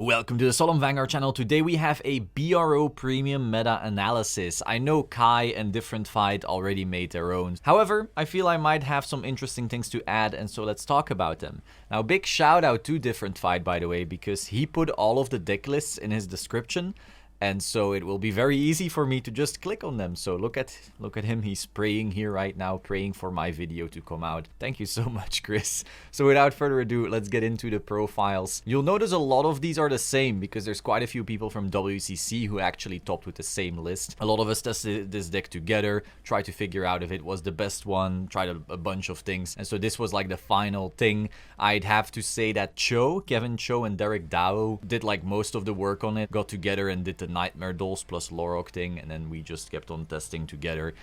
Welcome to the Solemn Vanguard channel. Today we have a BRO premium meta analysis. I know Kai and Different Fight already made their own. However, I feel I might have some interesting things to add, and so let's talk about them. Now, big shout out to Different Fight, by the way, because he put all of the deck lists in his description. And so it will be very easy for me to just click on them. So look at him. He's praying here right now, praying for my video to come out. Thank you so much, Chris. So without further ado, let's get into the profiles. You'll notice a lot of these are the same because there's quite a few people from WCC who actually topped with the same list. A lot of us tested this deck together, tried to figure out if it was the best one, tried a bunch of things. And so this was like the final thing. I'd have to say that Kevin Cho and Derek Dao did like most of the work on it, got together and did the Nightmare Dolls plus Luart thing, and then we just kept on testing together,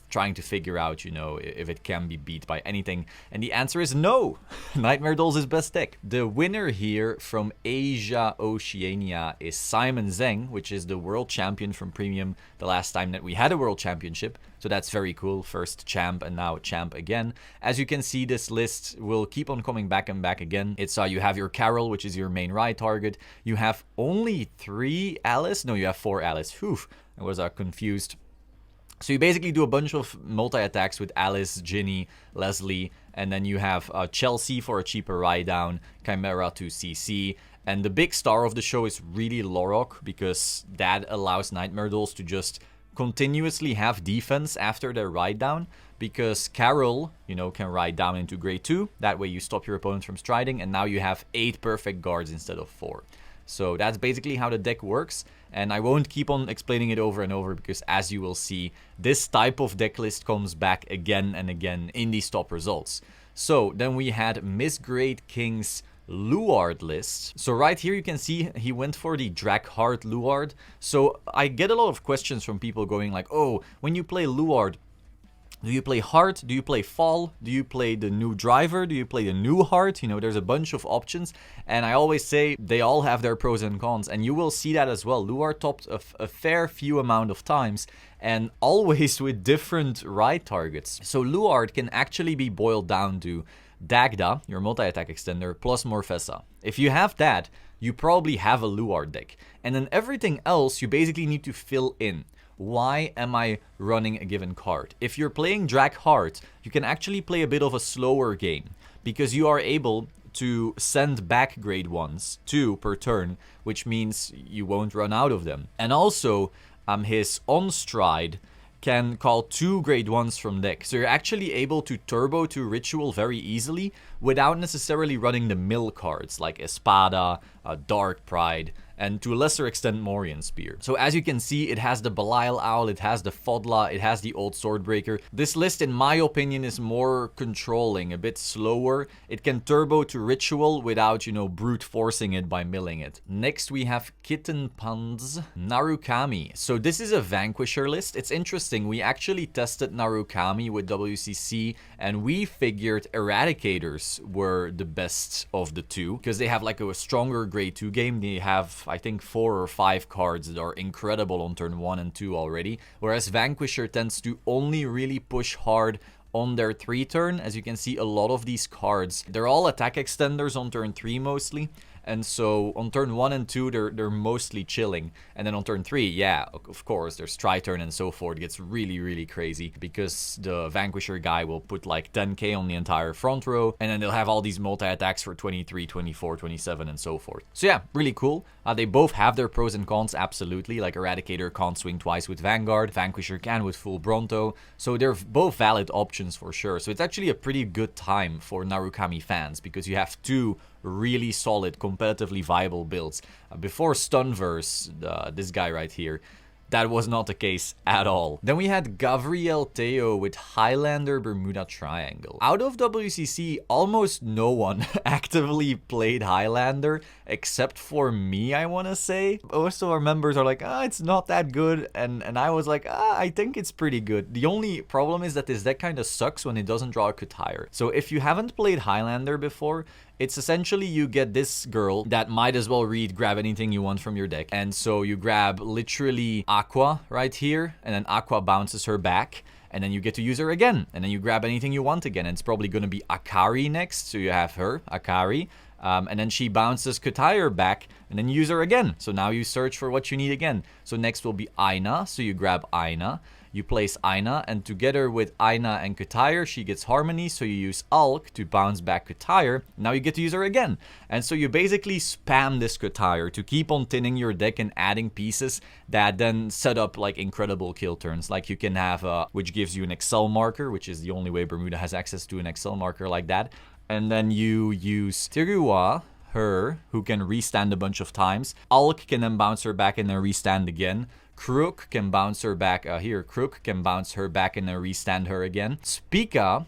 trying to figure out, you know, if it can be beat by anything. And the answer is no. Nightmare Dolls is best deck. The winner here from Asia Oceania is Simon Zeng, which is the world champion from Premium the last time that we had a world championship. So that's very cool. First champ and now champ again. As you can see, this list will keep on coming back and back again. It's you have your Carol, which is your main ride target. You have only 3 Alice. No, you have 4 Alice. Whew, I was confused. So you basically do a bunch of multi-attacks with Alice, Ginny, Leslie, and then you have Chelsea for a cheaper ride down, Chimera to CC. And the big star of the show is really Lorok, because that allows Nightmare Dolls to just continuously have defense after their ride down, because Carol, you know, can ride down into grade 2. That way you stop your opponent from striding, and now you have 8 perfect guards instead of 4. So that's basically how the deck works, and I won't keep on explaining it over and over because, as you will see, this type of deck list comes back again and again in these top results. So then we had Miss Great King's Luart list. So right here you can see he went for the Dragheart Luart. So I get a lot of questions from people going like, oh, when you play Luart, do you play Heart? Do you play Fall? Do you play the new driver? Do you play the new Heart? You know, there's a bunch of options. And I always say they all have their pros and cons. And you will see that as well. Luart topped a fair few amount of times. And always with different ride targets. So Luart can actually be boiled down to Dagda, your multi-attack extender, plus Morfessa. If you have that, you probably have a Luart deck. And then everything else you basically need to fill in. Why am I running a given card? If you're playing Dragheart, you can actually play a bit of a slower game, because you are able to send back grade 1s, 2 per turn, which means you won't run out of them. And also, his on-stride can call 2 grade 1s from deck. So you're actually able to turbo to Ritual very easily without necessarily running the mill cards like Espada, Dark Pride, and to a lesser extent Morian Spear. So as you can see, it has the Belial Owl, it has the Fodla, it has the Old Swordbreaker. This list, in my opinion, is more controlling, a bit slower. It can turbo to Ritual without, you know, brute forcing it by milling it. Next we have Kitten Pan's Narukami. So this is a Vanquisher list. It's interesting, we actually tested Narukami with WCC and we figured Eradicators were the best of the two because they have like a stronger grade 2 game. They have, I think, 4 or 5 cards that are incredible on turn 1 and 2 already, whereas Vanquisher tends to only really push hard on their 3 turn. As you can see, a lot of these cards, they're all attack extenders on turn 3 mostly. And so on turn 1 and 2, they're mostly chilling. And then on turn 3, yeah, of course, there's tri-turn and so forth. It gets really, really crazy because the Vanquisher guy will put like 10k on the entire front row. And then they'll have all these multi-attacks for 23, 24, 27 and so forth. So yeah, really cool. They both have their pros and cons, absolutely. Like Eradicator can't swing twice with Vanguard. Vanquisher can with full Bronto. So they're both valid options for sure. So it's actually a pretty good time for Narukami fans because you have 2 really solid, competitively viable builds. Before Stunverse, this guy right here, that was not the case at all. Then we had Gabriel Teo with Highlander Bermuda Triangle. Out of WCC, almost no one actively played Highlander, except for me, I want to say. Most of our members are like, it's not that good, and I was like, I think it's pretty good. The only problem is that this deck kind of sucks when it doesn't draw a Kutire. So if you haven't played Highlander before, it's essentially you get this girl that might as well read grab anything you want from your deck. And so you grab literally Aqua right here, and then Aqua bounces her back. And then you get to use her again. And then you grab anything you want again. And it's probably going to be Akari next. So you have her, Akari. And then she bounces Kutire back, and then use her again. So now you search for what you need again. So next will be Aina, so you grab Aina. You place Aina, and together with Aina and Kutire, she gets Harmony, so you use Alk to bounce back Kutire. Now you get to use her again. And so you basically spam this Kutire to keep on thinning your deck and adding pieces that then set up like incredible kill turns. Like you can have, which gives you an Excel marker, which is the only way Bermuda has access to an Excel marker like that. And then you use Tirua, her, who can restand a bunch of times. Alk can then bounce her back and then restand again. Crook can bounce her back here. Crook can bounce her back and then restand her again. Spica,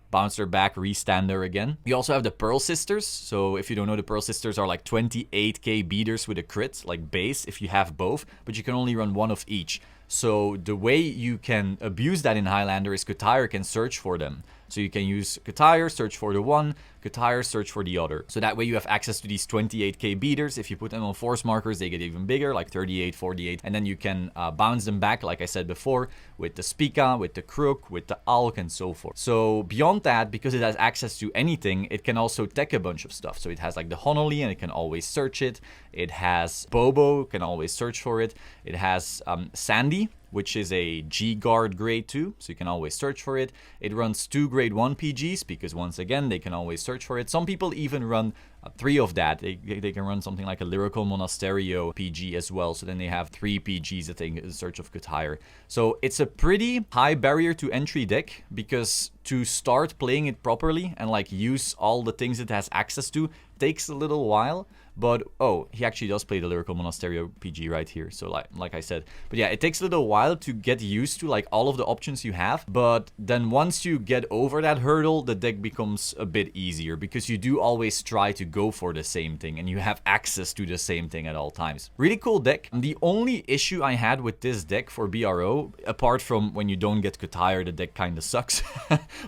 bounce her back, restand her again. You also have the Pearl Sisters. So if you don't know, the Pearl Sisters are like 28k beaters with a crit, like base, if you have both. But you can only run one of each. So the way you can abuse that in Highlander is Kutire can search for them. So you can use Kutire, search for the one, Kutire, search for the other. So that way you have access to these 28k beaters. If you put them on force markers, they get even bigger, like 38, 48. And then you can bounce them back, like I said before, with the Spica, with the Crook, with the Alk, and so forth. So beyond that, because it has access to anything, it can also tech a bunch of stuff. So it has like the Honolly, and it can always search it. It has Bobo, can always search for it. It has Sandy, which is a G-Guard grade 2, so you can always search for it. It runs 2 grade 1 PGs, because once again, they can always search for it. Some people even run 3 of that. They can run something like a Lyrical Monasterio PG as well, so then they have 3 PGs that they can search of Kutire. So it's a pretty high barrier to entry deck, because to start playing it properly and like use all the things it has access to takes a little while. But, oh, he actually does play the Lyrical Monasterio PG right here, so like I said. But yeah, it takes a little while to get used to like all of the options you have. But then once you get over that hurdle, the deck becomes a bit easier, because you do always try to go for the same thing, and you have access to the same thing at all times. Really cool deck. The only issue I had with this deck for BRO, apart from when you don't get Kutire, the deck kind of sucks.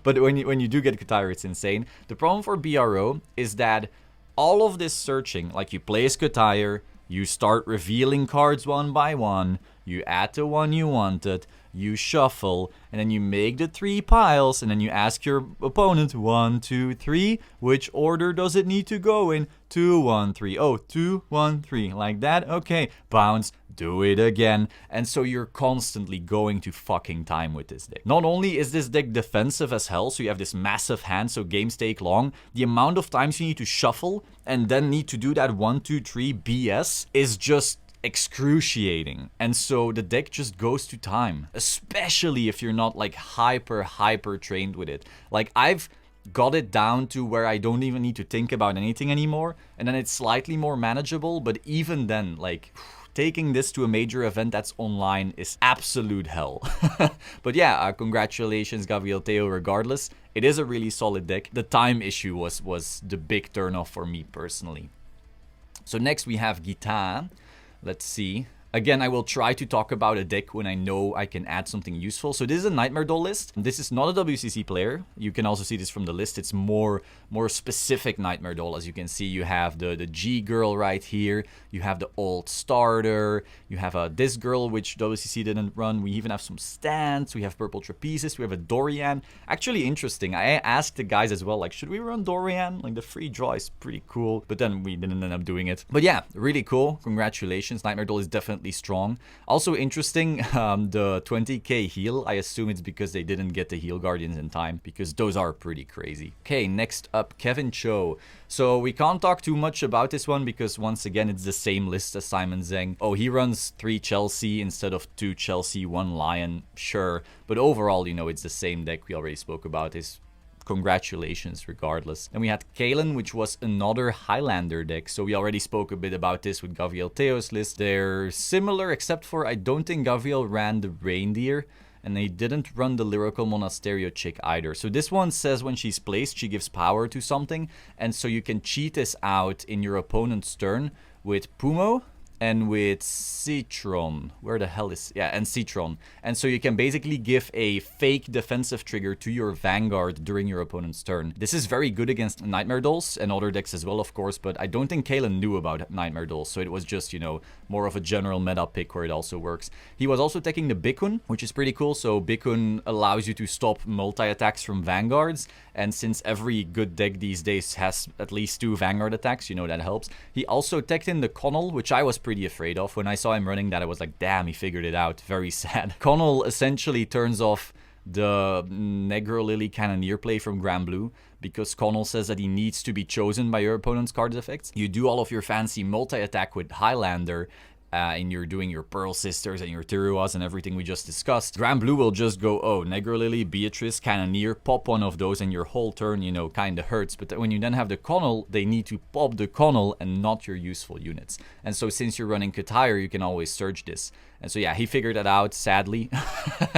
But when you do get Kutire, it's insane. The problem for BRO is that all of this searching, like you play as Kutire, you start revealing cards one by one, you add the one you wanted, you shuffle, and then you make the 3 piles, and then you ask your opponent, 1, 2, 3, which order does it need to go in? 2, 1, 3. Oh, 2, 1, 3. Like that? Okay. Bounce. Do it again. And so you're constantly going to fucking time with this deck. Not only is this deck defensive as hell, so you have this massive hand, so games take long, the amount of times you need to shuffle and then need to do that 1, 2, 3 BS is just excruciating. And so the deck just goes to time, especially if you're not like hyper trained with it. Like I've got it down to where I don't even need to think about anything anymore, and then it's slightly more manageable. But even then, like, taking this to a major event that's online is absolute hell. But yeah, congratulations Gabriel Teo regardless. It is a really solid deck. The time issue was the big turnoff for me personally. So next we have Gita. Let's see. Again, I will try to talk about a deck when I know I can add something useful. So this is a Nightmare Doll list. This is not a WCC player. You can also see this from the list. It's more specific Nightmare Doll. As you can see, you have the G girl right here. You have the old starter. You have this girl, which WCC didn't run. We even have some stands. We have Purple Trapezes. We have a Dorian. Actually interesting. I asked the guys as well, like, should we run Dorian? Like, the free draw is pretty cool. But then we didn't end up doing it. But yeah, really cool. Congratulations. Nightmare Doll is definitely strong. Also interesting, the 20k heal. I assume it's because they didn't get the heal guardians in time, because those are pretty crazy. Okay, next up, Kevin Cho. So we can't talk too much about this one, because once again, it's the same list as Simon Zeng. Oh, he runs 3 Chelsea instead of 2 Chelsea, 1 Lion. Sure. But overall, you know, it's the same deck we already spoke about. His congratulations regardless. Then we had Kailyn, which was another Highlander deck. So we already spoke a bit about this with Gabriel Teo's list. They're similar, except for I don't think Gabriel ran the reindeer, and they didn't run the Lyrical Monasterio chick either. So this one says when she's placed, she gives power to something, and so you can cheat this out in your opponent's turn with Pumo and with Citron. Where the hell is... Yeah, and Citron. And so you can basically give a fake defensive trigger to your Vanguard during your opponent's turn. This is very good against Nightmare Dolls and other decks as well, of course, but I don't think Kailyn knew about Nightmare Dolls, so it was just, you know, more of a general meta pick where it also works. He was also taking the Bikun, which is pretty cool. So Bikun allows you to stop multi-attacks from Vanguards, and since every good deck these days has at least 2 Vanguard attacks, you know, that helps. He also teched in the Connell, which I was pretty afraid of. When I saw him running that, I was like, damn, he figured it out. Very sad. Connell essentially turns off the Negro Lily Cannoneer play from Grand Blue, because Connell says that he needs to be chosen by your opponent's card effects. You do all of your fancy multi-attack with Highlander, and you're doing your Pearl Sisters and your Tiruas and everything we just discussed. Grand Blue will just go, oh, Negro Lily, Beatrice, Cannoneer, pop one of those, and your whole turn, you know, kind of hurts. But when you then have the Connell, they need to pop the Connell and not your useful units. And so since you're running Katire, you can always surge this. And so yeah, he figured that out, sadly.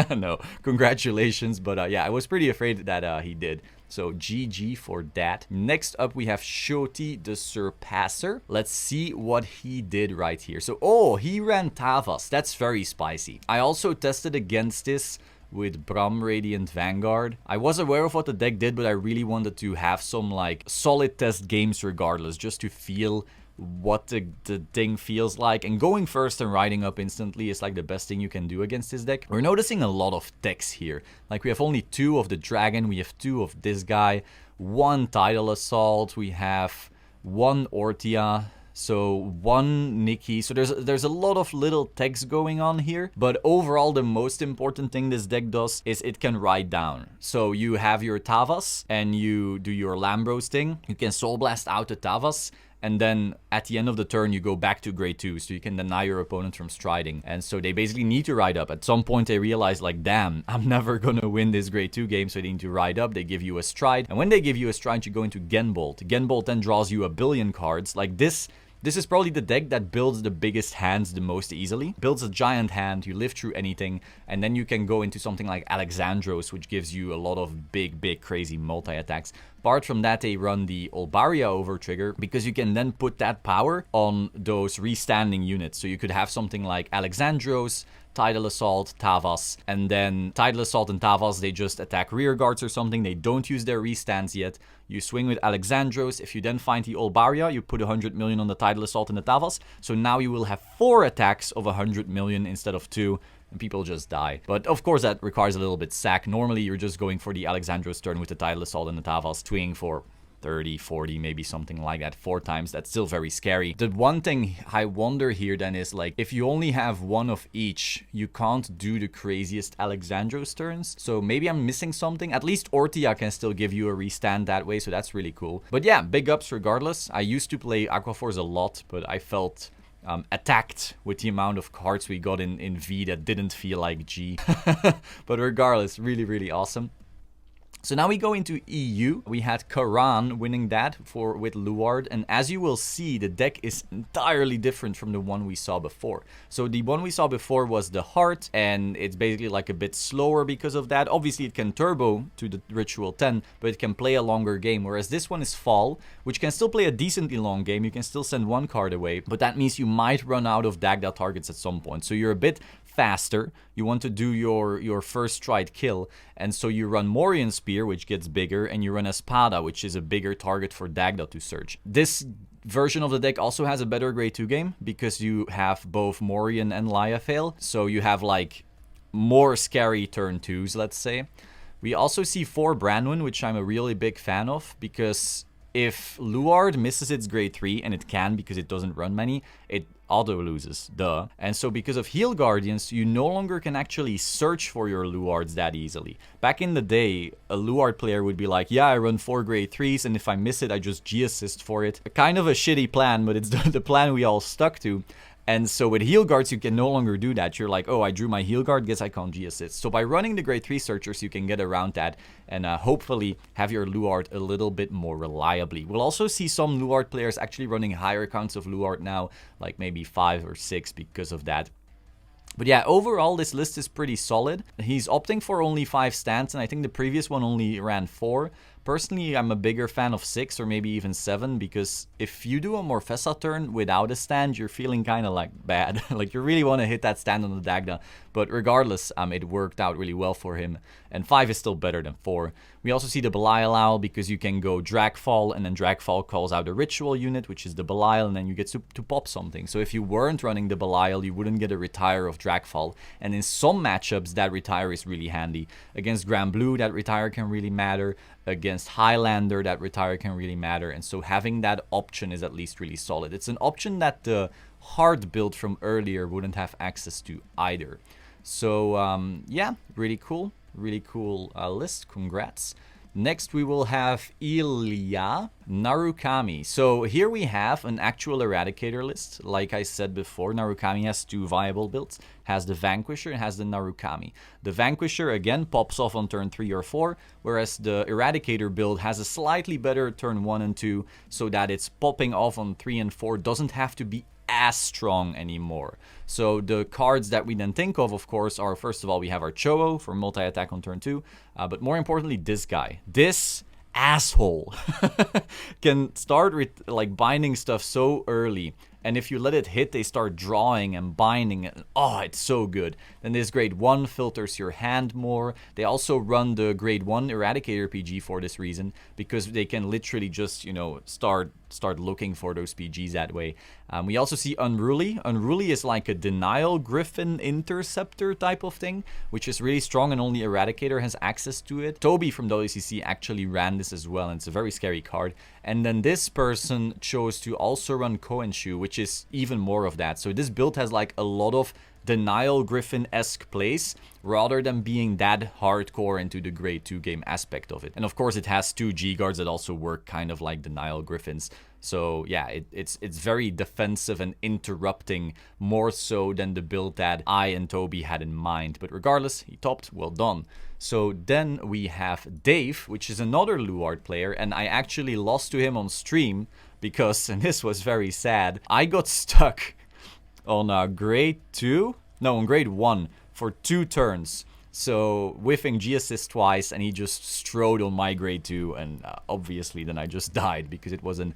No, congratulations. But yeah, I was pretty afraid that he did. So GG for that. Next up, we have Shoti the Surpasser. Let's see what he did right here. So, oh, he ran Tavas. That's very spicy. I also tested against this with Braum Radiant Vanguard. I was aware of what the deck did, but I really wanted to have some like solid test games regardless, just to feel what the thing feels like. And going first and riding up instantly is like the best thing you can do against this deck. We're noticing a lot of decks here. Like we have only 2 of the Dragon, we have 2 of this guy, 1 Tidal Assault, we have 1 Ortia, so 1 Nikki. So there's a lot of little techs going on here, but overall the most important thing this deck does is it can ride down. So you have your Tavas and you do your Lambros thing. You can Soul Blast out the Tavas, and then at the end of the turn, you go back to grade 2, so you can deny your opponent from striding. And so they basically need to ride up. At some point, they realize, like, damn, I'm never gonna win this grade 2 game, so they need to ride up. They give you a stride. And when they give you a stride, you go into Genbolt. Genbolt then draws you a billion cards. Like this is probably the deck that builds the biggest hands the most easily. Builds a giant hand, you live through anything, and then you can go into something like Alexandros, which gives you a lot of big, crazy multi-attacks. Apart from that, they run the Olbaria over trigger, because you can then put that power on those restanding units. So you could have something like Alexandros, Tidal Assault, Tavas, and then Tidal Assault and Tavas, they just attack rear guards or something. They don't use their restands yet. You swing with Alexandros. If you then find the Olbaria, you put 100 million on the Tidal Assault and the Tavas. So now you will have 4 attacks of 100 million instead of 2. And people just die. But of course that requires a little bit sack. Normally you're just going for the Alexandros turn with the Tidal Assault and the Tavas, swinging for 30, 40, maybe something like that 4 times. That's still very scary. The one thing I wonder here then is, like, if you only have 1 of each, you can't do the craziest Alexandros turns. So maybe I'm missing something. At least Ortia can still give you a restand that way, so that's really cool. But yeah, big ups regardless. I used to play Aquaforce a lot, but I felt attacked with the amount of cards we got in V that didn't feel like G. But regardless, really awesome. So now we go into EU. We had Karan winning that with Luart, and as you will see, the deck is entirely different from the one we saw before. So the one we saw before was the Heart, and it's basically like a bit slower because of that. Obviously it can turbo to the Ritual 10, but it can play a longer game, whereas this one is Fall, which can still play a decently long game. You can still send 1 card away, but that means you might run out of Dagda targets at some point. So you're a bit faster, you want to do your first stride kill, and so you run Morian Spear, which gets bigger, and you run Espada, which is a bigger target for Dagda to search. This version of the deck also has a better grade 2 game, because you have both Morian and Liafail, so you have like more scary turn 2s, let's say. We also see 4 Branwen, which I'm a really big fan of, because if Luart misses its grade 3, and it can because it doesn't run many, it auto loses, duh. And so because of Heal Guardians, you no longer can actually search for your Luarts that easily. Back in the day, a Luart player would be like, yeah, I run 4 grade 3s, and if I miss it, I just G-assist for it. Kind of a shitty plan, but it's the plan we all stuck to. And so with heal guards, you can no longer do that. You're like, oh, I drew my heal guard, guess I can't G-assist. So by running the grade 3 searchers, you can get around that and hopefully have your Luart a little bit more reliably. We'll also see some Luart players actually running higher counts of Luart now, like maybe 5 or 6 because of that. But yeah, overall, this list is pretty solid. He's opting for only 5 stands, and I think the previous one only ran 4. Personally, I'm a bigger fan of 6 or maybe even 7, because if you do a Morfessa turn without a stand, you're feeling kind of like bad. Like you really want to hit that stand on the Dagda. But regardless, it worked out really well for him. And 5 is still better than 4. We also see the Belial Owl, because you can go Dragfall, and then Dragfall calls out a ritual unit, which is the Belial, and then you get to pop something. So if you weren't running the Belial, you wouldn't get a retire of Dragfall. And in some matchups, that retire is really handy. Against Grand Blue, that retire can really matter. Against Highlander, that retire can really matter. And so having that option is at least really solid. It's an option that the hard build from earlier wouldn't have access to either. So yeah, really cool list. Congrats. Next we will have Ilia Narukami. So here we have an actual Eradicator list. Like I said before, Narukami has 2 viable builds. Has the Vanquisher and has the Narukami. The Vanquisher again pops off on turn 3 or 4, whereas the Eradicator build has a slightly better turn 1 and 2, so that it's popping off on 3 and 4 doesn't have to be as strong anymore. So the cards that we then think of course, are first of all, we have our Cho'o for multi-attack on turn 2, but more importantly, this guy. This asshole can start with like binding stuff so early. And if you let it hit, they start drawing and binding. And, oh, it's so good. Then this grade 1 filters your hand more. They also run the grade 1 Eradicator PG for this reason, because they can literally just, you know, start looking for those PGs that way. We also see Unruly. Unruly is like a Denial Griffin Interceptor type of thing, which is really strong and only Eradicator has access to it. Toby from WCC actually ran this as well, and it's a very scary card. And then this person chose to also run Koenshu, which is even more of that. So this build has like a lot of Denial Griffin-esque plays, rather than being that hardcore into the grade 2 game aspect of it. And of course it has 2 G-guards that also work kind of like Denial Griffins. So yeah, it's very defensive and interrupting, more so than the build that I and Toby had in mind. But regardless, he topped, well done. So then we have Dave, which is another Luart player, and I actually lost to him on stream because, and this was very sad, I got stuck on grade 2? No, on grade 1 for 2 turns. So whiffing G-assist twice, and he just strode on my grade 2, and obviously then I just died because it was an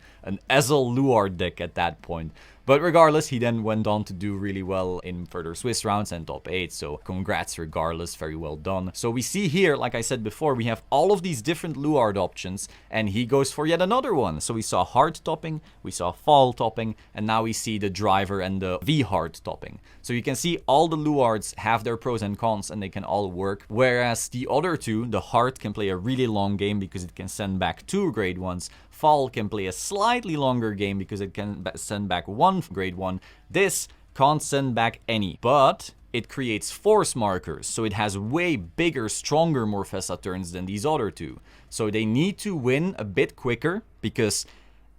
Ezel Luart deck at that point. But regardless, he then went on to do really well in further Swiss rounds and top 8, so congrats regardless, very well done. So we see here, like I said before, we have all of these different Luart options, and he goes for yet another one. So we saw hard topping, we saw fall topping, and now we see the driver and the V-hard topping. So you can see all the Luarts have their pros and cons, and they can all work, whereas the other two, the hard can play a really long game because it can send back 2 grade 1s, fall can play a slightly longer game because it can send back 1 grade 1. This can't send back any, but it creates force markers, so it has way bigger, stronger Morfessa turns than these other two. So they need to win a bit quicker, because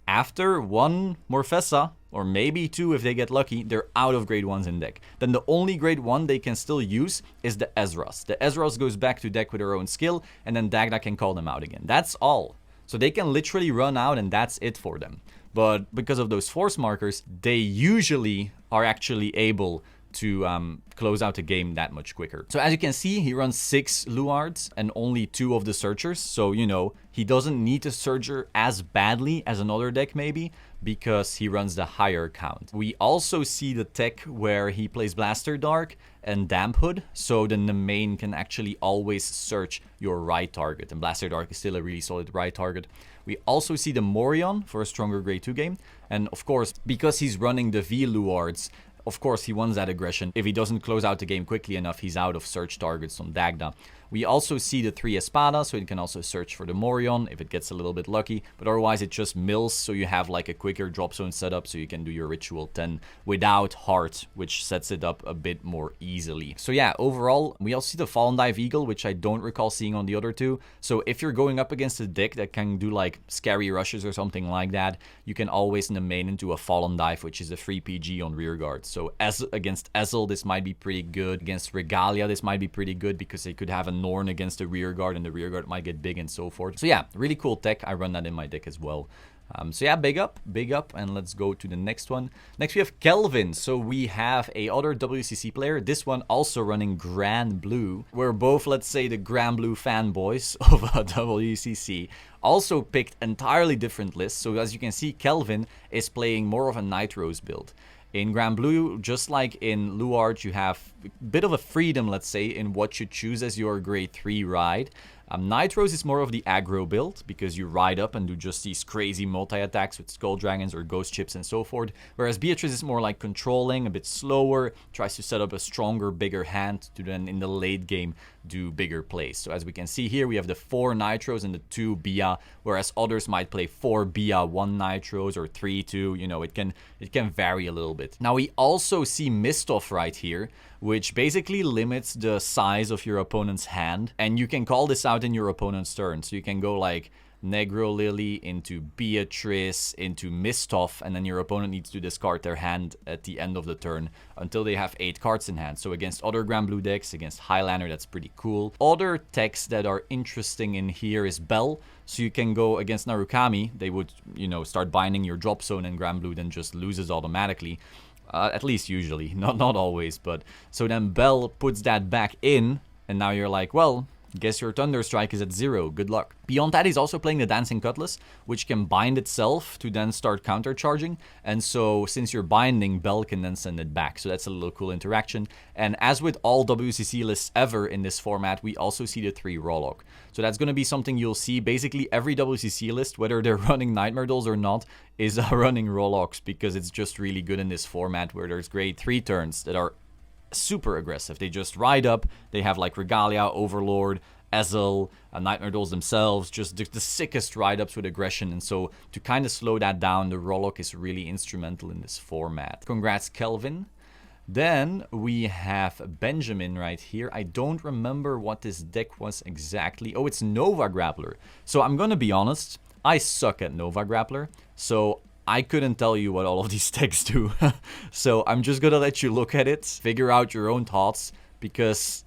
after 1 Morfessa, or maybe 2 if they get lucky, they're out of grade 1s in deck. Then the only grade 1 they can still use is the Ezra's. The Ezra's goes back to deck with their own skill, and then Dagda can call them out again. That's all. So they can literally run out, and that's it for them. But because of those force markers, they usually are actually able to close out a game that much quicker. So as you can see, he runs 6 Luarts and only 2 of the Searchers. So, you know, he doesn't need to Searcher as badly as another deck maybe, because he runs the higher count. We also see the tech where he plays Blaster Dark and Damp Hood, so then the main can actually always search your right target, and Blaster Dark is still a really solid right target. We also see the Morion for a stronger grade 2 game, and of course, because he's running the V Luarts, of course he wants that aggression. If he doesn't close out the game quickly enough, he's out of search targets on Dagda. We also see the 3 Espada, so it can also search for the Morion if it gets a little bit lucky, but otherwise it just mills, so you have like a quicker drop zone setup, so you can do your Ritual 10 without Heart, which sets it up a bit more easily. So yeah, overall, we also see the Fallen Dive Eagle, which I don't recall seeing on the other two. So if you're going up against a deck that can do like scary rushes or something like that, you can always in the main into a Fallen Dive, which is a free PG on rearguard. So as against Ezel, this might be pretty good. Against Regalia, this might be pretty good because they could have a Norn against the rearguard, and the rearguard might get big and so forth. So yeah, really cool tech. I run that in my deck as well. So yeah, big up, and let's go to the next one. Next we have Kelvin. So we have a other WCC player, this one also running Grand Blue. We're both, let's say, the Grand Blue fanboys of WCC. Also picked entirely different lists. So as you can see, Kelvin is playing more of a Nitros build. In Grand Blue, just like in Luart, you have a bit of a freedom, let's say, in what you choose as your grade 3 ride. Nitros is more of the aggro build, because you ride up and do just these crazy multi-attacks with Skull Dragons or Ghost Chips and so forth. Whereas Beatrice is more like controlling, a bit slower, tries to set up a stronger, bigger hand to then in the late game do bigger plays. So as we can see here, we have the 4 Nitros and the 2 Bia, whereas others might play 4 Bia, 1 Nitros, or 3, 2, you know, it can vary a little bit. Now we also see Mistoff right here, which basically limits the size of your opponent's hand, and you can call this out in your opponent's turn. So you can go like Negro Lily into Beatrice into Mistoff, and then your opponent needs to discard their hand at the end of the turn until they have 8 cards in hand. So against other Grand Blue decks, against Highlander, that's pretty cool. Other techs that are interesting in here is Bell. So you can go against Narukami, they would, you know, start binding your drop zone, and Grand Blue then just loses automatically. At least usually, not always, but so then Bell puts that back in, and now you're like, well, guess your Thunder Strike is at 0, good luck. Beyond that, he's also playing the Dancing Cutlass, which can bind itself to then start countercharging, and so since you're binding, Bell can then send it back, so that's a little cool interaction. And as with all WCC lists ever in this format, we also see the 3 Rollock. So that's going to be something you'll see. Basically every WCC list, whether they're running Nightmare Dolls or not, is running Rolocks, because it's just really good in this format where there's grade 3 turns that are super aggressive. They just ride up, they have like Regalia, Overlord, Ezel, Nightmare Dolls themselves, just the sickest ride-ups with aggression, and so to kind of slow that down, the Rollock is really instrumental in this format. Congrats, Kelvin. Then we have Benjamin right here. I don't remember what this deck was exactly. Oh, it's Nova Grappler. So I'm gonna be honest, I suck at Nova Grappler, so I couldn't tell you what all of these decks do. So I'm just gonna let you look at it, figure out your own thoughts, because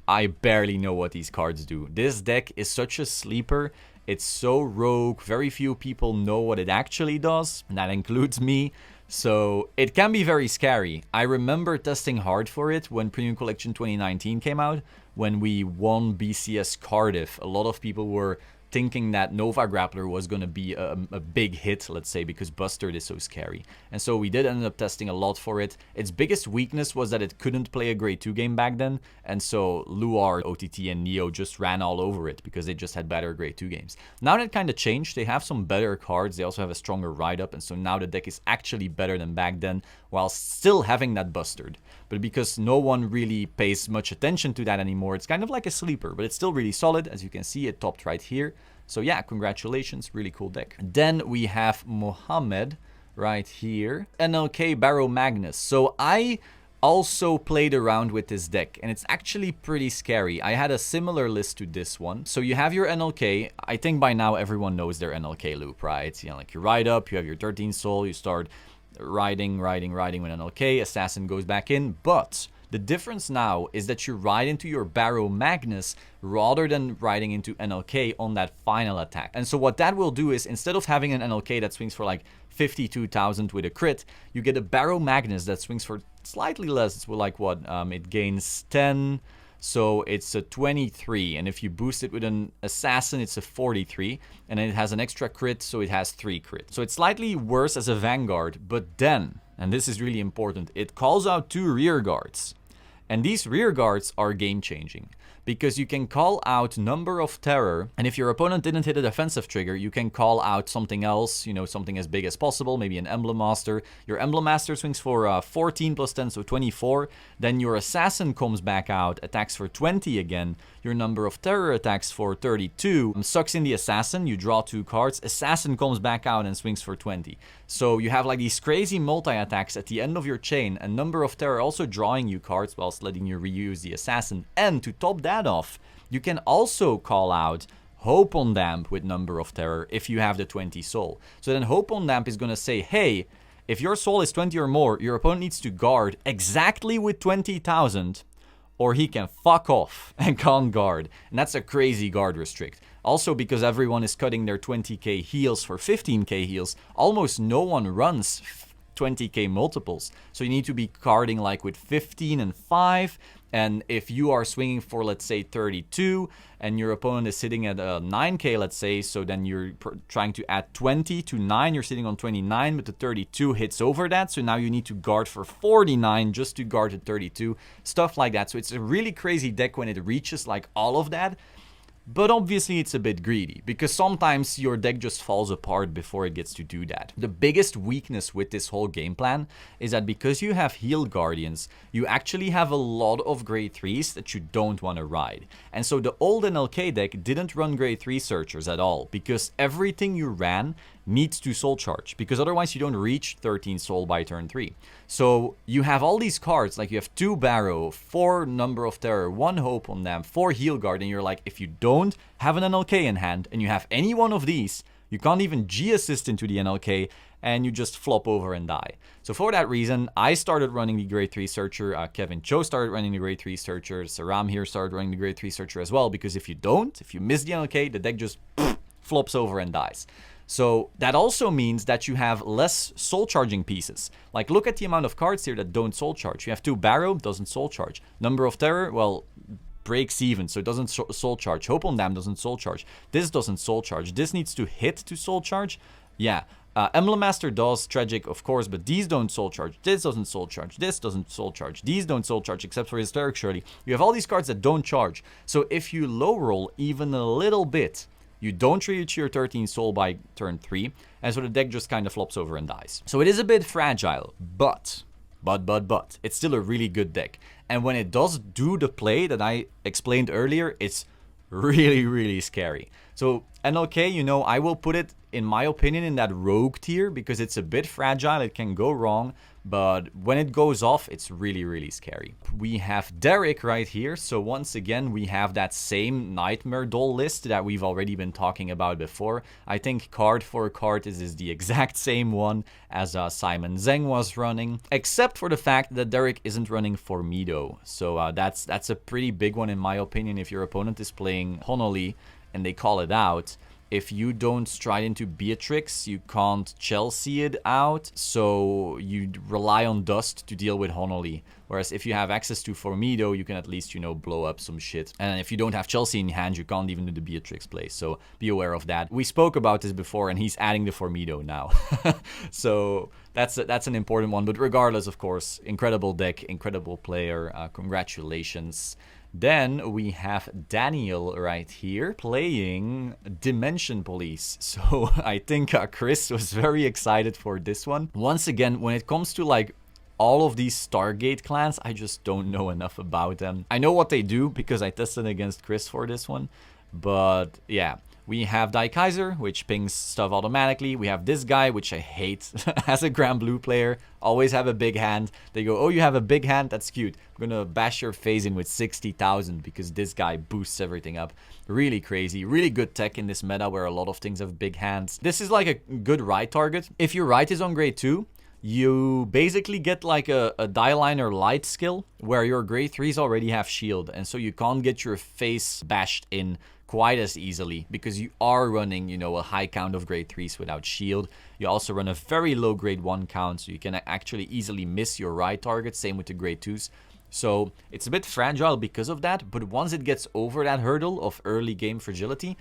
I barely know what these cards do. This deck is such a sleeper. It's so rogue. Very few people know what it actually does, and that includes me. So it can be very scary. I remember testing hard for it when Premium Collection 2019 came out. When we won BCS Cardiff, a lot of people were thinking that Nova Grappler was going to be a big hit, let's say, because Bustard is so scary. And so we did end up testing a lot for it. Its biggest weakness was that it couldn't play a grade 2 game back then, and so Luart, OTT, and Neo just ran all over it because they just had better grade 2 games. Now that kind of changed. They have some better cards. They also have a stronger ride-up, and so now the deck is actually better than back then, while still having that Bustard. But because no one really pays much attention to that anymore, it's kind of like a sleeper, but it's still really solid. As you can see, it topped right here. So yeah, congratulations, really cool deck. Then we have Mohammed right here. NLK Barrow Magnus. So I also played around with this deck, and it's actually pretty scary. I had a similar list to this one. So you have your NLK. I think by now everyone knows their NLK loop, right? You know, like you ride up, you have your 13 soul, you start riding with NLK, Assassin goes back in, but the difference now is that you ride into your Barrow Magnus rather than riding into NLK on that final attack. And so what that will do is, instead of having an NLK that swings for like 52,000 with a crit, you get a Barrow Magnus that swings for slightly less. It's like what? It gains 10, so it's a 23. And if you boost it with an Assassin, it's a 43. And then it has an extra crit, so it has 3 crit. So it's slightly worse as a Vanguard, but then, and this is really important, it calls out 2 rear guards. And these rear guards are game-changing, because you can call out Number of Terror, and if your opponent didn't hit a defensive trigger, you can call out something else, you know, something as big as possible, maybe an Emblem Master. Your Emblem Master swings for 14 plus 10, so 24. Then your Assassin comes back out, attacks for 20 again. Your Number of Terror attacks for 32. Sucks in the Assassin, you draw 2 cards. Assassin comes back out and swings for 20. So you have like these crazy multi-attacks at the end of your chain, and Number of Terror also drawing you cards whilst letting you reuse the Assassin. And to top that off, you can also call out Hope on Damp with Number of Terror if you have the 20 soul. So then Hope on Damp is going to say, hey, if your soul is 20 or more, your opponent needs to guard exactly with 20,000, or he can fuck off and can't guard. And that's a crazy guard restrict. Also, because everyone is cutting their 20k heals for 15k heals, almost no one runs 20k multiples. So you need to be carding like with 15 and 5. And if you are swinging for, let's say, 32, and your opponent is sitting at 9k, let's say, so then you're trying to add 20 to 9, you're sitting on 29, but the 32 hits over that, so now you need to guard for 49 just to guard the 32, stuff like that. So it's a really crazy deck when it reaches like all of that. But obviously it's a bit greedy, because sometimes your deck just falls apart before it gets to do that. The biggest weakness with this whole game plan is that because you have heal guardians, you actually have a lot of grade 3s that you don't want to ride. And so the old NLK deck didn't run grade 3 searchers at all, because everything you ran needs to soul charge, because otherwise you don't reach 13 soul by turn 3. So you have all these cards, like you have 2 Barrow, 4 Number of Terror, 1 Hope on them, 4 Heal Guard, and you're like, if you don't have an NLK in hand, and you have any one of these, you can't even G-assist into the NLK, and you just flop over and die. So for that reason, I started running the grade 3 searcher, Kevin Cho started running the grade 3 searcher, Saram here started running the grade 3 searcher as well, because if you miss the NLK, the deck just flops over and dies. So that also means that you have less soul charging pieces. Like, look at the amount of cards here that don't soul charge. You have 2 Barrow, doesn't soul charge. Number of Terror, well, breaks even, so it doesn't soul charge. Hope on Dam doesn't soul charge. This doesn't soul charge. This needs to hit to soul charge. Yeah. Emblem Master does, Tragic, of course, but these don't soul charge. This doesn't soul charge. This doesn't soul charge. These don't soul charge, except for Hysteric Shoti. You have all these cards that don't charge. So if you low roll even a little bit, you don't reach your 13 soul by turn 3, and so the deck just kind of flops over and dies. So it is a bit fragile, but, it's still a really good deck. And when it does do the play that I explained earlier, it's really, really scary. So NLK, you know, I will put it, in my opinion, in that rogue tier, because it's a bit fragile, it can go wrong, but when it goes off, it's really, really scary. We have Derek right here, so once again, we have that same Nightmare Doll list that we've already been talking about before. I think card for card is the exact same one as Simon Zeng was running, except for the fact that Derek isn't running Formido. So that's a pretty big one in my opinion. If your opponent is playing Honolly and they call it out, if you don't stride into Beatrix, you can't Chelsea it out, so you rely on Dust to deal with Honolly. Whereas if you have access to Formido, you can at least, you know, blow up some shit. And if you don't have Chelsea in hand, you can't even do the Beatrix play, so be aware of that. We spoke about this before, and he's adding the Formido now. So that's an important one, but regardless, of course, incredible deck, incredible player, congratulations. Then we have Daniel right here playing Dimension Police. So I think Chris was very excited for this one. Once again, when it comes to like all of these Stargate clans, I just don't know enough about them. I know what they do because I tested against Chris for this one. But yeah, we have Die Kaiser, which pings stuff automatically. We have this guy, which I hate as a Grand Blue player. Always have a big hand. They go, oh, you have a big hand? That's cute. I'm gonna bash your face in with 60,000 because this guy boosts everything up. Really crazy. Really good tech in this meta where a lot of things have big hands. This is like a good ride target. If your ride is on grade 2, you basically get like a die liner light skill where your grade 3s already have shield. And so you can't get your face bashed in quite as easily because you are running, you know, a high count of grade 3s without shield. You also run a very low grade 1 count, so you can actually easily miss your ride target. Same with the grade 2s. So it's a bit fragile because of that, but once it gets over that hurdle of early game fragility,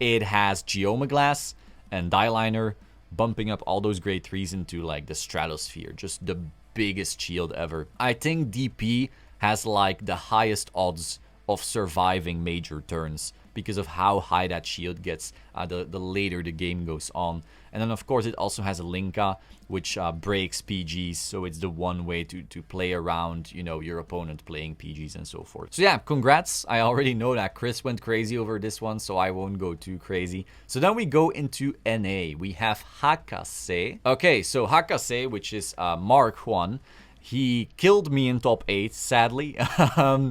it has Geoma Glass and Die Liner bumping up all those grade 3s into like the stratosphere. Just the biggest shield ever. I think DP has like the highest odds of surviving major turns because of how high that shield gets the later the game goes on. And then of course it also has a Linka, which breaks PGs, so it's the one way to play around, you know, your opponent playing PGs and so forth. So yeah, congrats. I already know that Chris went crazy over this one, so I won't go too crazy. So then we go into NA. We have Hakka. Okay, so Hakka, which is Mark 1. He killed me in top 8, sadly.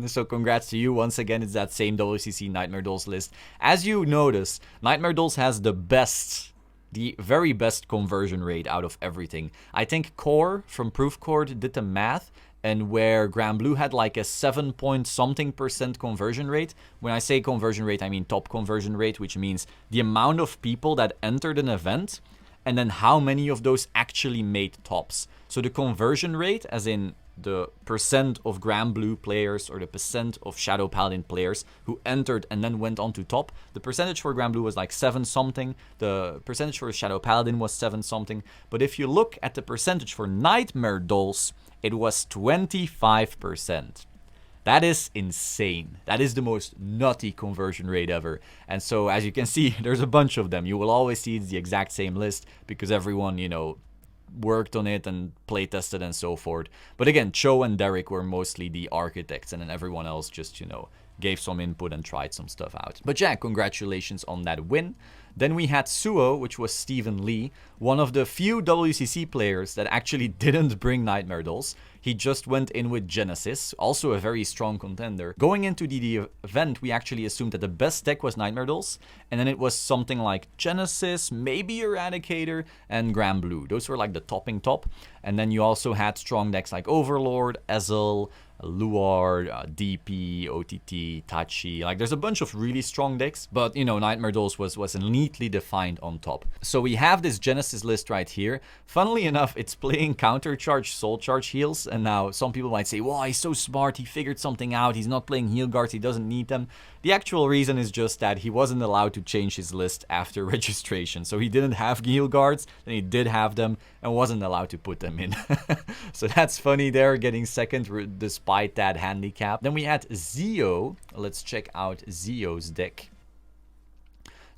So congrats to you. Once again, it's that same WCC Nightmare Dolls list. As you notice, Nightmare Dolls has the best the very best conversion rate out of everything. I think Core from Proofcord did the math, and where Granblue had like a 7 point something % conversion rate. When I say conversion rate, I mean top conversion rate, which means the amount of people that entered an event and then how many of those actually made tops. So the conversion rate, as in the % of Granblue players or the % of Shadow Paladin players who entered and then went on to top, the percentage for Granblue was like 7 something, the percentage for Shadow Paladin was 7 something, but if you look at the percentage for Nightmare Dolls, it was 25%. That is insane. That is the most nutty conversion rate ever. And so, as you can see, there's a bunch of them. You will always see it's the exact same list because everyone, you know, worked on it and play tested and so forth. But again, Cho and Derek were mostly the architects, and then everyone else just, you know, gave some input and tried some stuff out. But yeah, congratulations on that win. Then we had Suo, which was Stephen Lee, one of the few WCC players that actually didn't bring Nightmare Dolls. He just went in with Genesis, also a very strong contender. Going into the event, we actually assumed that the best deck was Nightmare Dolls, and then it was something like Genesis, maybe Eradicator, and Granblue. Those were like the topping top. And then you also had strong decks like Overlord, Ezel, Luart, DP, OTT, Tachi. Like, there's a bunch of really strong decks, but, you know, Nightmare Dolls was neatly defined on top. So we have this Genesis list right here. Funnily enough, it's playing counter charge, soul charge heals, and now some people might say, well, he's so smart, he figured something out, he's not playing heal guards, he doesn't need them. The actual reason is just that he wasn't allowed to change his list after registration. So he didn't have heal guards, then he did have them, and wasn't allowed to put them in. So that's funny there, getting second despite that handicap. Then we had Zio. Let's check out Zio's deck.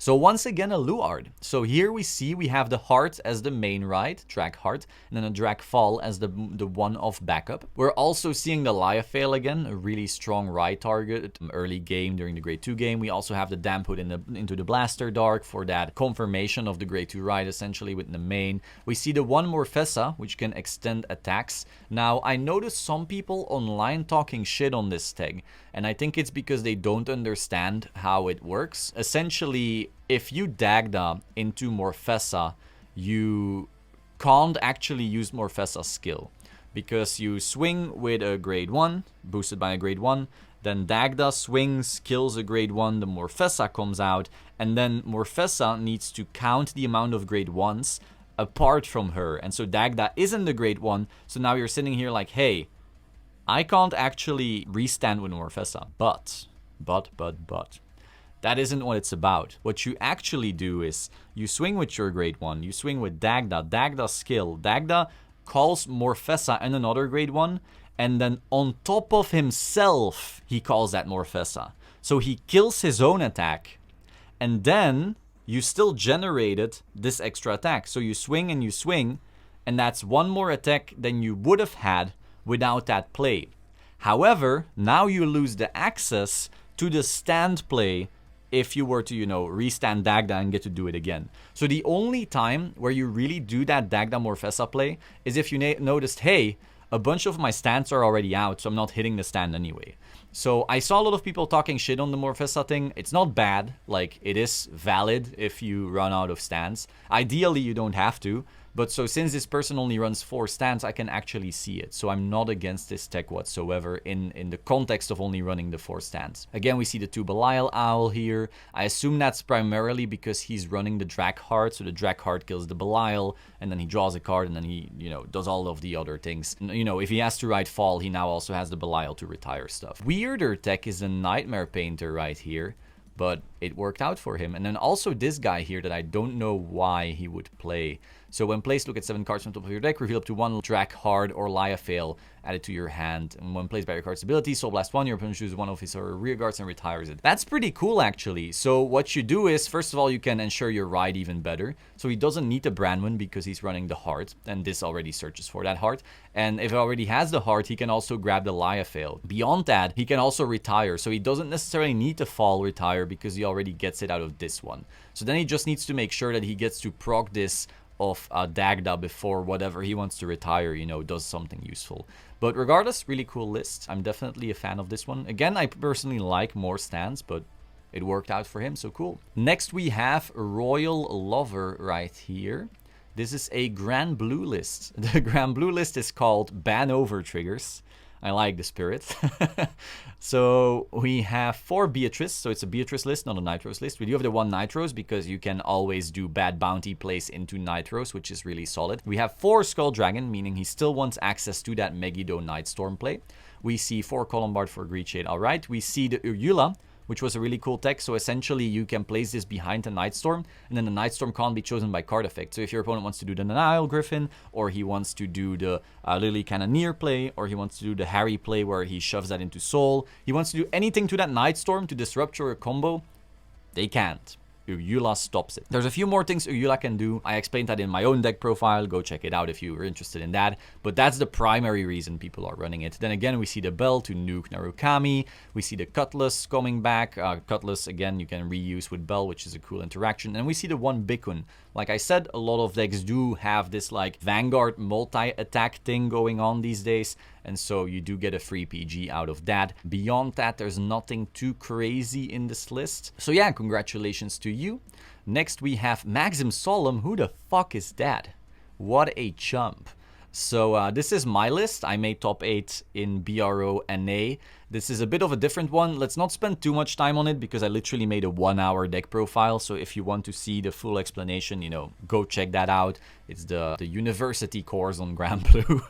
So once again, a Luart. So here we see we have the Heart as the main ride, Drag Heart, and then a Drag Fall as the one-off backup. We're also seeing the Liafail again, a really strong ride target early game during the Grade 2 game. We also have the Damp Hood into the Blaster Dark for that confirmation of the Grade 2 ride, essentially, with the main. We see the one Morfessa, which can extend attacks. Now, I noticed some people online talking shit on this tag, and I think it's because they don't understand how it works. Essentially, if you Dagda into Morfessa, you can't actually use Morfessa's skill, because you swing with a grade 1, boosted by a grade 1, then Dagda swings, kills a grade 1, the Morfessa comes out, and then Morfessa needs to count the amount of grade 1s apart from her. And so Dagda isn't the grade 1, so now you're sitting here like, hey, I can't actually restand with Morfessa, but. That isn't what it's about. What you actually do is you swing with your grade 1, you swing with Dagda, Dagda's skill. Dagda calls Morfessa and another grade 1, and then on top of himself, he calls that Morfessa. So he kills his own attack, and then you still generated this extra attack. So you swing, and that's one more attack than you would have had without that play. However, now you lose the access to the stand play if you were to, you know, restand Dagda and get to do it again. So the only time where you really do that Dagda Morfessa play is if you noticed, hey, a bunch of my stands are already out, so I'm not hitting the stand anyway. So I saw a lot of people talking shit on the Morfessa thing. It's not bad, like, it is valid if you run out of stands. Ideally, you don't have to. But so since this person only runs 4 stands, I can actually see it. So I'm not against this tech whatsoever in the context of only running the 4 stands. Again, we see the 2 Belial Owl here. I assume that's primarily because he's running the Drag Heart. So the Drag Heart kills the Belial, and then he draws a card, and then he, you know, does all of the other things. You know, if he has to ride Fall, he now also has the Belial to retire stuff. Weirder tech is the Nightmare Painter right here, but it worked out for him. And then also this guy here that I don't know why he would play. So when placed, look at 7 cards from the top of your deck, reveal up to 1 Drag Hard or Liafail, add it to your hand. And when placed by your card's ability, Soul Blast 1, your opponent chooses one of his or rear guards and retires it. That's pretty cool, actually. So what you do is, first of all, you can ensure your ride even better. So he doesn't need the Branwen because he's running the Heart, and this already searches for that Heart. And if it already has the Heart, he can also grab the Liafail. Beyond that, he can also retire. So he doesn't necessarily need to Fall retire because he already gets it out of this one. So then he just needs to make sure that he gets to proc this of Dagda before whatever he wants to retire, you know, does something useful. But regardless, really cool list. I'm definitely a fan of this one. Again, I personally like more stands, but it worked out for him, so cool. Next we have Royal Lover right here. This is a Grand Blue list. The Grand Blue list is called Ban Over Triggers. I like the spirit. So we have 4 Beatrice, so it's a Beatrice list, not a Nitros list. We do have the 1 Nitros because you can always do bad bounty plays into Nitros, which is really solid. We have 4 Skull Dragon, meaning he still wants access to that Megiddo Nightstorm play. We see 4 Columbard for Greed Shade, alright. We see the Urula, which was a really cool tech. So essentially you can place this behind the Nightstorm, and then the Nightstorm can't be chosen by card effect. So if your opponent wants to do the Nile Griffin, or he wants to do the Lily Cannoneer play, or he wants to do the Harry play where he shoves that into Soul, he wants to do anything to that Nightstorm to disrupt your combo, they can't. Urula stops it. There's a few more things Urula can do. I explained that in my own deck profile. Go check it out if you are interested in that. But that's the primary reason people are running it. Then again, we see the Bell to nuke Narukami. We see the Cutlass coming back. Cutlass, again, you can reuse with Bell, which is a cool interaction. And we see the 1 Bikun. Like I said, a lot of decks do have this like Vanguard multi-attack thing going on these days. And so you do get a free PG out of that. Beyond that, there's nothing too crazy in this list. So yeah, congratulations to you. Next, we have Maximus Solemn. Who the fuck is that? What a chump. So this is my list. I made top 8 in BRO NA. This is a bit of a different one. Let's not spend too much time on it because I literally made a 1-hour deck profile. So if you want to see the full explanation, you know, go check that out. It's the university course on Grand Blue.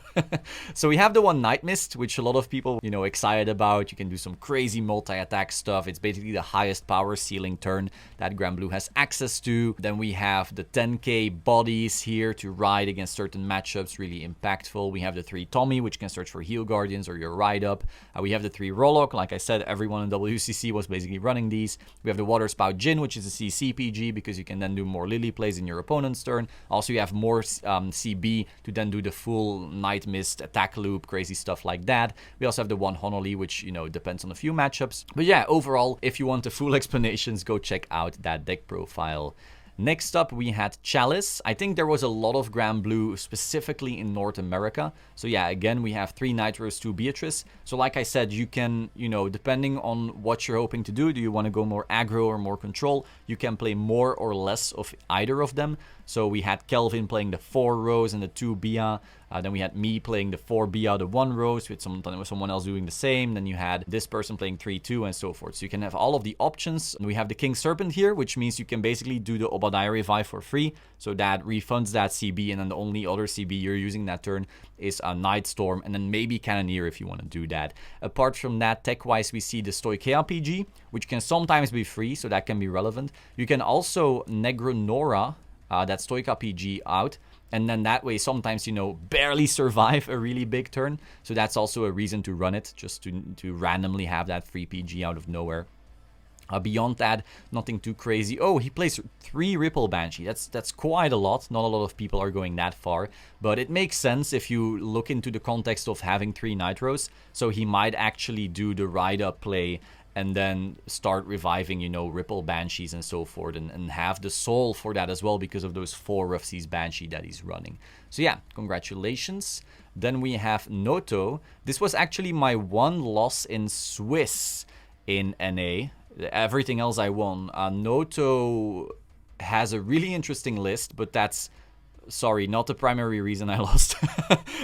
So we have the 1 Night Mist, which a lot of people, you know, excited about. You can do some crazy multi-attack stuff. It's basically the highest power ceiling turn that Grand Blue has access to. Then we have the 10k bodies here to ride against certain matchups, really impactful. We have the 3 Tommy, which can search for Heal Guardians or your ride up. We have the 3 Rollock. Like I said, everyone in WCC was basically running these. We have the Water Spout Jin, which is a CC PG because you can then do more Lily plays in your opponent's turn. Also, you have more CB to then do the full Night Mist attack loop, crazy stuff like that. We also have the 1 Honolly, which, you know, depends on a few matchups. But yeah, overall, if you want the full explanations, go check out that deck profile. Next up, we had Chalice. I think there was a lot of Grand Blue, specifically in North America. So yeah, again, we have 3 Nitros, 2 Beatrice. So like I said, you can, you know, depending on what you're hoping to do you want to go more aggro or more control, you can play more or less of either of them. So we had Kelvin playing the 4 Rose and the 2 Bia. Then we had me playing the 4 Bia, the 1 Rose, with someone else doing the same. Then you had this person playing 3-2 and so forth. So you can have all of the options. And we have the King Serpent here, which means you can basically do the Obadiah Revive for free. So that refunds that CB, and then the only other CB you're using that turn is a Nightstorm, and then maybe Cannoneer if you want to do that. Apart from that, tech-wise, we see the Stoichea PG, which can sometimes be free, so that can be relevant. You can also Negro Nora, that Stoichea PG out, and then that way sometimes, you know, barely survive a really big turn. So that's also a reason to run it, just to randomly have that free PG out of nowhere. Beyond that, nothing too crazy. Oh, he plays 3 Ripple Banshee. That's quite a lot. Not a lot of people are going that far, but it makes sense if you look into the context of having 3 Nitros. So he might actually do the ride-up play and then start reviving, you know, Ripple Banshees and so forth, and have the soul for that as well because of those 4 Rough Seas Banshee that he's running. So yeah, congratulations. Then we have Noto. This was actually my 1 loss in Swiss in NA. Everything else I won. Noto has a really interesting list, but that's, sorry, not the primary reason I lost.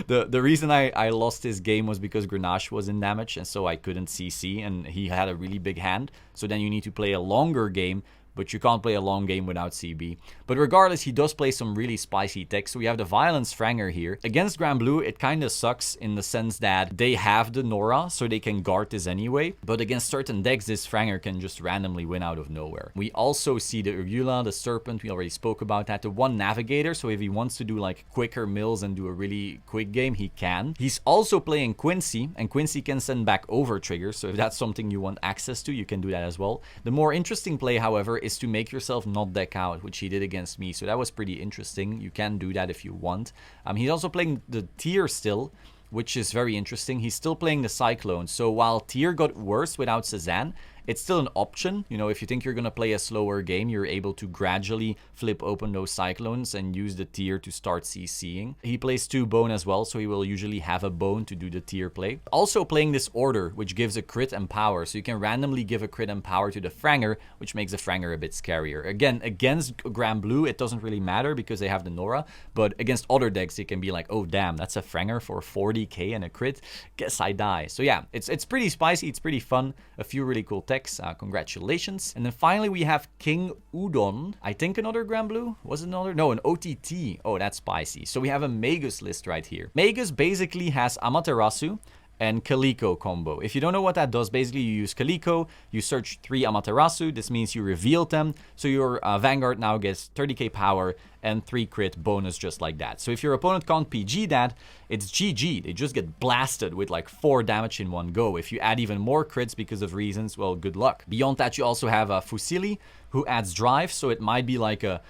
The reason I lost his game was because Grenache was in damage, and so I couldn't CC, and he had a really big hand. So then you need to play a longer game, but you can't play a long game without CB. But regardless, he does play some really spicy tech. So we have the Violence Franger here. Against Grand Blue, it kind of sucks in the sense that they have the Nora, so they can guard this anyway. But against certain decks, this Franger can just randomly win out of nowhere. We also see the Urula, the Serpent. We already spoke about that. The 1 Navigator, so if he wants to do like quicker mills and do a really quick game, he can. He's also playing Quincy, and Quincy can send back over triggers. So if that's something you want access to, you can do that as well. The more interesting play, however, is to make yourself not deck out, which he did against me. So that was pretty interesting. You can do that if you want. He's also playing the Tier still, which is very interesting. He's still playing the Cyclone. So while Tier got worse without Cezanne, It's still an option. You know, if you think you're going to play a slower game, you're able to gradually flip open those cyclones and use the tier to start CCing. He plays 2 bone as well, so he will usually have a bone to do the tier play. Also playing this order, which gives a crit and power, so you can randomly give a crit and power to the Franger, which makes the Franger a bit scarier. Again, against Grand Blue, it doesn't really matter because they have the Nora, but against other decks, it can be like, oh damn, that's a Franger for 40k and a crit, guess I die. So yeah, it's pretty spicy, it's pretty fun, a few really cool techs, congratulations. And then finally we have King Udon, I think another Grand Blue, was it another? No, an OTT, oh that's spicy. So we have a Magus list right here. Magus basically has Amaterasu and Calico combo. If you don't know what that does, basically you use Calico, you search 3 Amaterasu, this means you reveal them, so your Vanguard now gets 30k power and 3 crit bonus just like that. So if your opponent can't PG that, it's GG, they just get blasted with like 4 damage in one go. If you add even more crits because of reasons, well, good luck. Beyond that, you also have Fusili, who adds drive, so it might be like a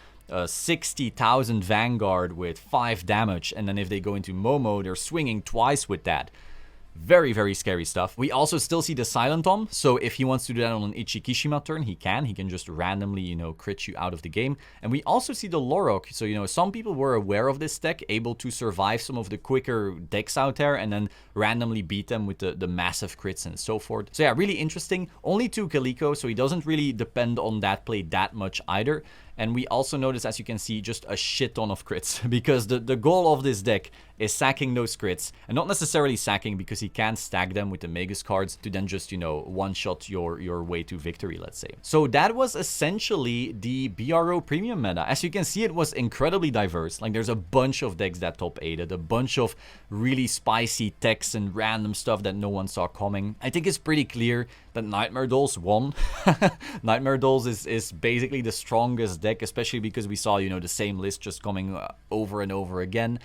60,000 Vanguard with 5 damage, and then if they go into Momo, they're swinging twice with that. Very, very scary stuff. We also still see the Silent Tom, so if he wants to do that on an Ichikishima turn, he can just randomly, you know, crit you out of the game. And we also see the Lorok, so, you know, some people were aware of this deck, able to survive some of the quicker decks out there, and then randomly beat them with the massive crits and so forth. So yeah, really interesting. Only 2 Calico, so he doesn't really depend on that play that much either. And we also notice, as you can see, just a shit ton of crits, because the goal of this deck is sacking those crits, and not necessarily sacking because he can stack them with the Magus cards to then just, you know, one-shot your way to victory, let's say. So that was essentially the BRO premium meta. As you can see, it was incredibly diverse. Like, there's a bunch of decks that top 8'd, a bunch of really spicy techs and random stuff that no one saw coming. I think it's pretty clear that Nightmare Dolls won. Nightmare Dolls is basically the strongest deck, especially because we saw, you know, the same list just coming over and over again.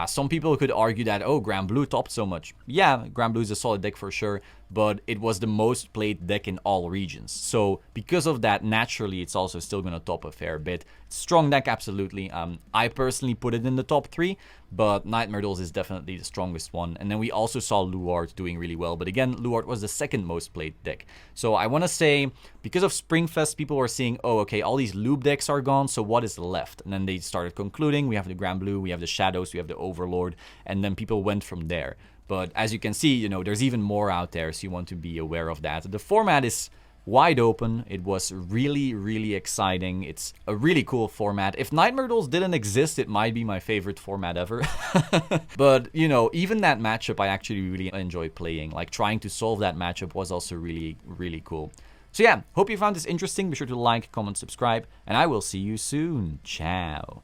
Some people could argue that, oh, Grand Blue topped so much. Yeah, Grand Blue is a solid deck for sure, but it was the most played deck in all regions. So because of that, naturally, it's also still going to top a fair bit. Strong deck, absolutely. I personally put it in the top 3, but Nightmare Dolls is definitely the strongest one. And then we also saw Luart doing really well. But again, Luart was the second most played deck. So I want to say, because of Springfest, people were seeing, oh, okay, all these loop decks are gone, so what is left? And then they started concluding, we have the Grand Blue, we have the Shadows, we have the Overlord, and then people went from there. But as you can see, you know, there's even more out there, so you want to be aware of that. The format is wide open. It was really, really exciting. It's a really cool format. If Nightmare Dolls didn't exist, it might be my favorite format ever. But, you know, even that matchup I actually really enjoy playing. Like, trying to solve that matchup was also really, really cool. So yeah, hope you found this interesting. Be sure to like, comment, subscribe, and I will see you soon. Ciao.